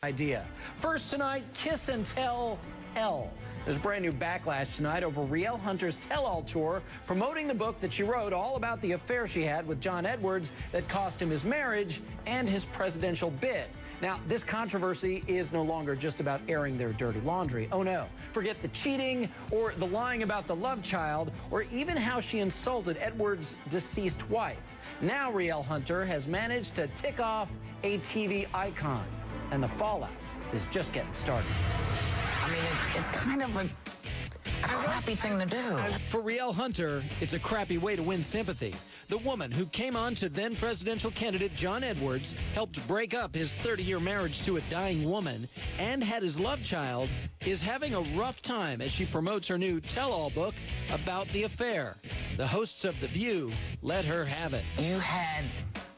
idea. First tonight, Kiss and Tell Hell. There's a brand new backlash tonight over Rielle Hunter's tell-all tour, promoting the book that she wrote all about the affair she had with John Edwards that cost him his marriage and his presidential bid. Now, this controversy is no longer just about airing their dirty laundry. Oh, no. Forget the cheating or the lying about the love child or even how she insulted Edwards' deceased wife. Now Rielle Hunter has managed to tick off a TV icon, and the fallout is just getting started. I mean, it's kind of a crappy thing to do. For Rielle Hunter, it's a crappy way to win sympathy. The woman who came on to then presidential candidate John Edwards, helped break up his 30-year marriage to a dying woman, and had his love child, is having a rough time as she promotes her new tell-all book about the affair. The hosts of The View let her have it. You had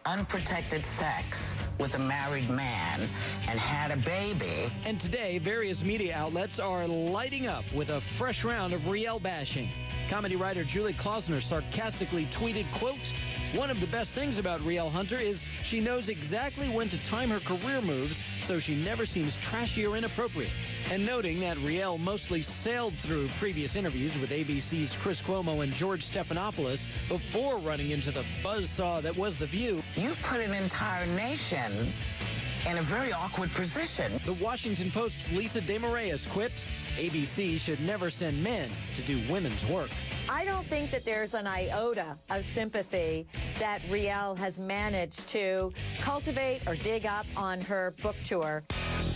unprotected sex with a married man and had a baby. And today, various media outlets are lighting up with a fresh round of Rielle bashing. Comedy writer Julie Klausner sarcastically tweeted, quote, "One of the best things about Rielle Hunter is she knows exactly when to time her career moves so she never seems trashy or inappropriate." And noting that Rielle mostly sailed through previous interviews with ABC's Chris Cuomo and George Stephanopoulos before running into the buzzsaw that was The View. You put an entire nation in a very awkward position. The Washington Post's Lisa DeMarias quipped, "ABC should never send men to do women's work." I don't think that there's an iota of sympathy that Rielle has managed to cultivate or dig up on her book tour.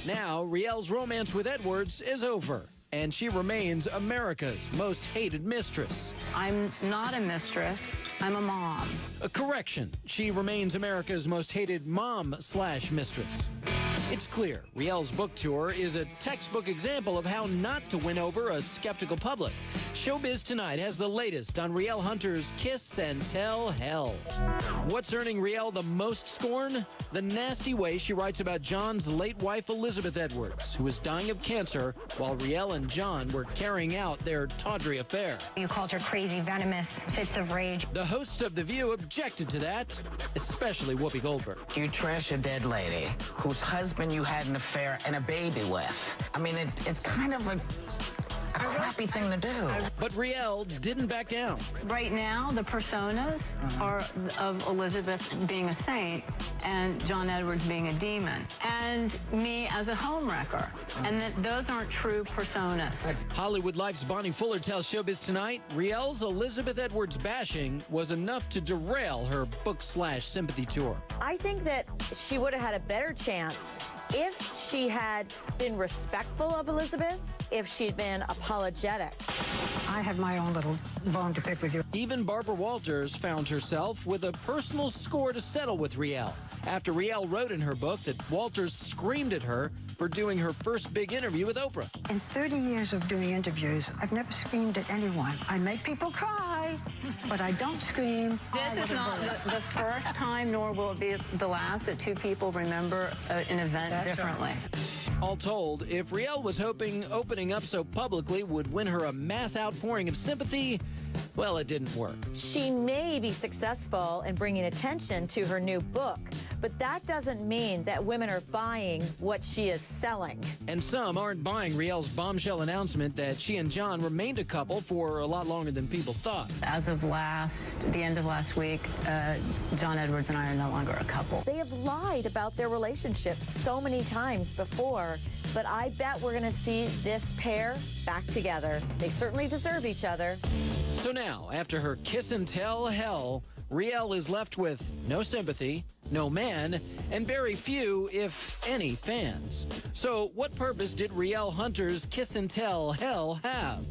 Now, Rielle's romance with Edwards is over, and she remains America's most hated mistress. I'm not a mistress. I'm a mom. A correction. She remains America's most hated mom/mistress. It's clear Rielle's book tour is a textbook example of how not to win over a skeptical public. Showbiz Tonight has the latest on Rielle Hunter's Kiss and Tell Hell. What's earning Rielle the most scorn? The nasty way she writes about John's late wife Elizabeth Edwards, who was dying of cancer while Rielle and John were carrying out their tawdry affair. You called her crazy, venomous, fits of rage. The hosts of The View objected to that, especially Whoopi Goldberg. You trash a dead lady whose husband you had an affair and a baby with. I mean, it's kind of a crappy thing to do. But Rielle didn't back down. Right now, the personas are of Elizabeth being a saint and John Edwards being a demon, and me as a homewrecker. And that those aren't true personas. Hollywood Life's Bonnie Fuller tells Showbiz Tonight Rielle's Elizabeth Edwards bashing was enough to derail her book/sympathy tour. I think that she would have had a better chance if she had been respectful of Elizabeth, if she'd been apologetic. I have my own little bone to pick with you. Even Barbara Walters found herself with a personal score to settle with Rielle after Rielle wrote in her book that Walters screamed at her for doing her first big interview with Oprah. In 30 years of doing interviews, I've never screamed at anyone. I make people cry, but I don't scream. This is not the first time, nor will it be the last, that two people remember an event differently. Right. All told, if Rielle was hoping opening up so publicly would win her a mass outpouring of sympathy, well, it didn't work. She may be successful in bringing attention to her new book, but that doesn't mean that women are buying what she is selling. And some aren't buying Rielle's bombshell announcement that she and John remained a couple for a lot longer than people thought. As of the end of last week, John Edwards and I are no longer a couple. They have lied about their relationship so many times before, but I bet we're going to see this pair back together. They certainly deserve each other. So now, after her kiss and tell hell, Rielle is left with no sympathy, no man, and very few, if any, fans. So what purpose did Rielle Hunter's kiss and tell hell have?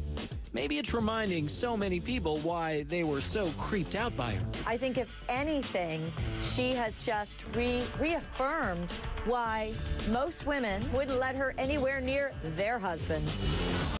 Maybe it's reminding so many people why they were so creeped out by her. I think, if anything, she has just reaffirmed why most women wouldn't let her anywhere near their husbands.